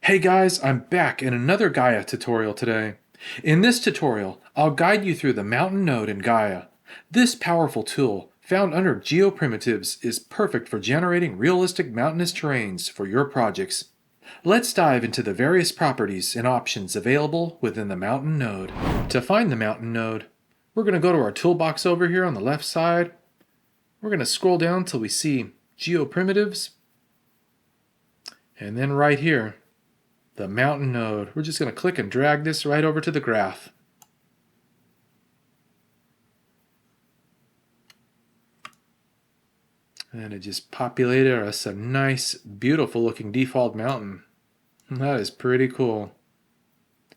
Hey guys, I'm back in another Gaea tutorial today. In this tutorial, I'll guide you through the mountain node in Gaea. This powerful tool, found under geoprimitives, is perfect for generating realistic mountainous terrains for your projects. Let's dive into the various properties and options available within the mountain node. To find the mountain node, we're going to go to our toolbox over here on the left side. We're going to scroll down till we see geoprimitives. And then right here, the mountain node. We're just going to click and drag this right over to the graph. And it just populated us a nice, beautiful looking default mountain. That is pretty cool.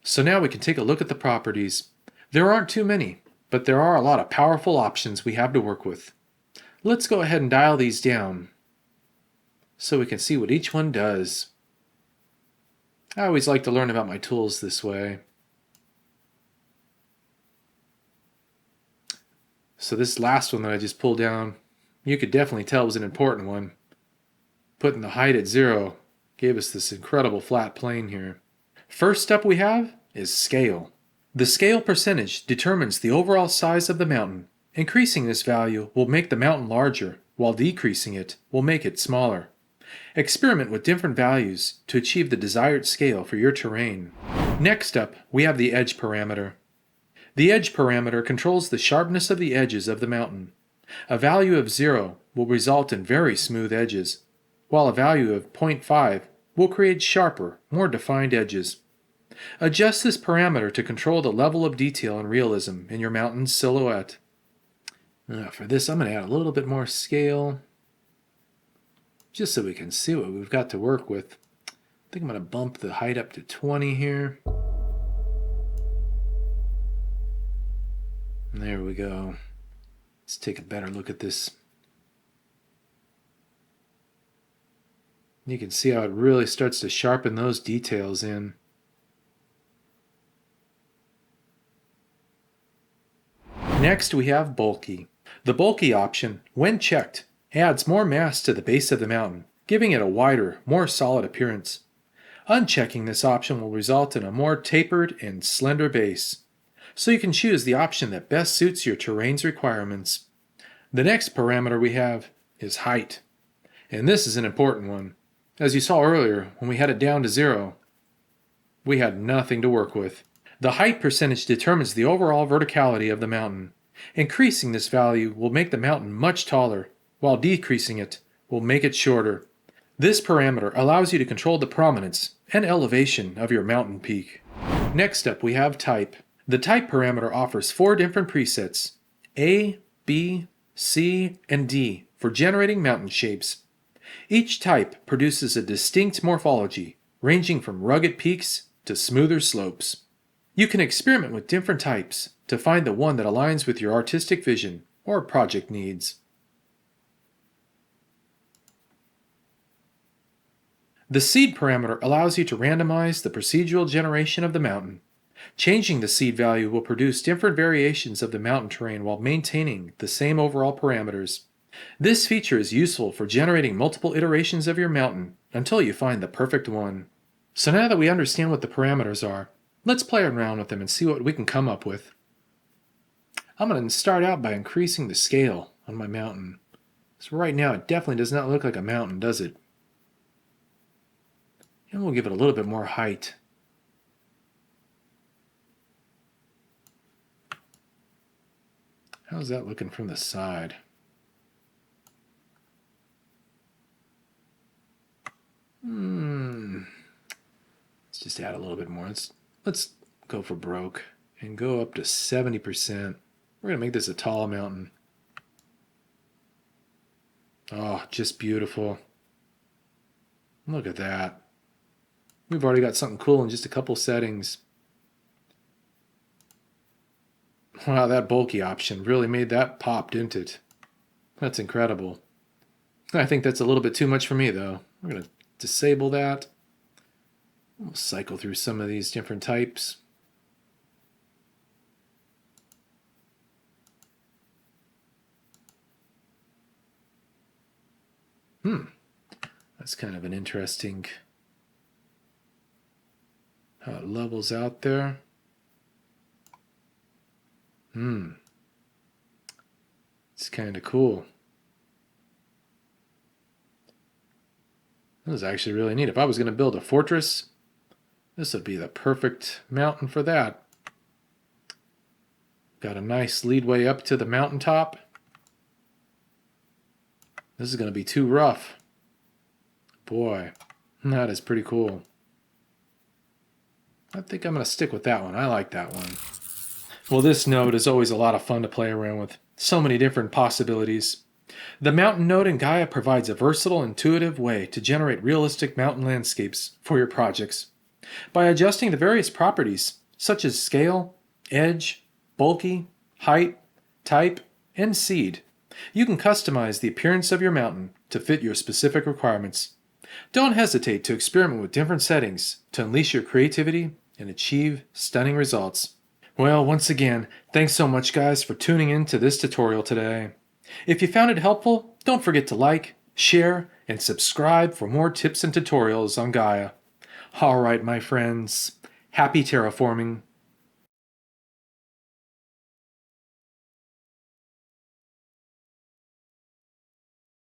So now we can take a look at the properties. There aren't too many, but there are a lot of powerful options we have to work with. Let's go ahead and dial these down so we can see what each one does. I always like to learn about my tools this way. So this last one that I just pulled down, you could definitely tell was an important one. Putting the height at 0 gave us this incredible flat plane here. First step we have is scale. The scale percentage determines the overall size of the mountain. Increasing this value will make the mountain larger, while decreasing it will make it smaller. Experiment with different values to achieve the desired scale for your terrain. Next up, we have the edge parameter. The edge parameter controls the sharpness of the edges of the mountain. A value of 0 will result in very smooth edges, while a value of 0.5 will create sharper, more defined edges. Adjust this parameter to control the level of detail and realism in your mountain's silhouette. For this, I'm going to add a little bit more scale, just so we can see what we've got to work with. I think I'm going to bump the height up to 20 here. There we go. Let's take a better look at this. You can see how it really starts to sharpen those details in. Next we have bulky. The bulky option, when checked, adds more mass to the base of the mountain, giving it a wider, more solid appearance. Unchecking this option will result in a more tapered and slender base, so you can choose the option that best suits your terrain's requirements. The next parameter we have is height, and this is an important one. As you saw earlier, when we had it down to 0, we had nothing to work with. The height percentage determines the overall verticality of the mountain. Increasing this value will make the mountain much taller, while decreasing it will make it shorter. This parameter allows you to control the prominence and elevation of your mountain peak. Next up we have type. The type parameter offers 4 different presets, A, B, C, and D, for generating mountain shapes. Each type produces a distinct morphology, ranging from rugged peaks to smoother slopes. You can experiment with different types to find the one that aligns with your artistic vision or project needs. The seed parameter allows you to randomize the procedural generation of the mountain. Changing the seed value will produce different variations of the mountain terrain while maintaining the same overall parameters. This feature is useful for generating multiple iterations of your mountain until you find the perfect one. So now that we understand what the parameters are, let's play around with them and see what we can come up with. I'm going to start out by increasing the scale on my mountain. So right now it definitely does not look like a mountain, does it? And we'll give it a little bit more height. How's that looking from the side? Let's just add a little bit more. Let's go for broke and go up to 70%. We're going to make this a tall mountain. Oh, just beautiful. Look at that. We've already got something cool in just a couple settings. Wow, that bulky option really made that pop, didn't it? That's incredible. I think that's a little bit too much for me, though. We're going to disable that. We'll cycle through some of these different types. That's kind of an interesting How it levels out there. It's kind of cool. This is actually really neat. If I was going to build a fortress, this would be the perfect mountain for that. Got a nice leadway up to the mountaintop. This is going to be too rough. Boy, that is pretty cool. I think I'm going to stick with that one. I like that one. Well, this node is always a lot of fun to play around with. So many different possibilities. The mountain node in Gaea provides a versatile, intuitive way to generate realistic mountain landscapes for your projects. By adjusting the various properties, such as scale, edge, bulky, height, type, and seed, you can customize the appearance of your mountain to fit your specific requirements. Don't hesitate to experiment with different settings to unleash your creativity and achieve stunning results. Well, once again, thanks so much guys for tuning in to this tutorial today. If you found it helpful, don't forget to like, share, and subscribe for more tips and tutorials on Gaea. Alright my friends, happy terraforming.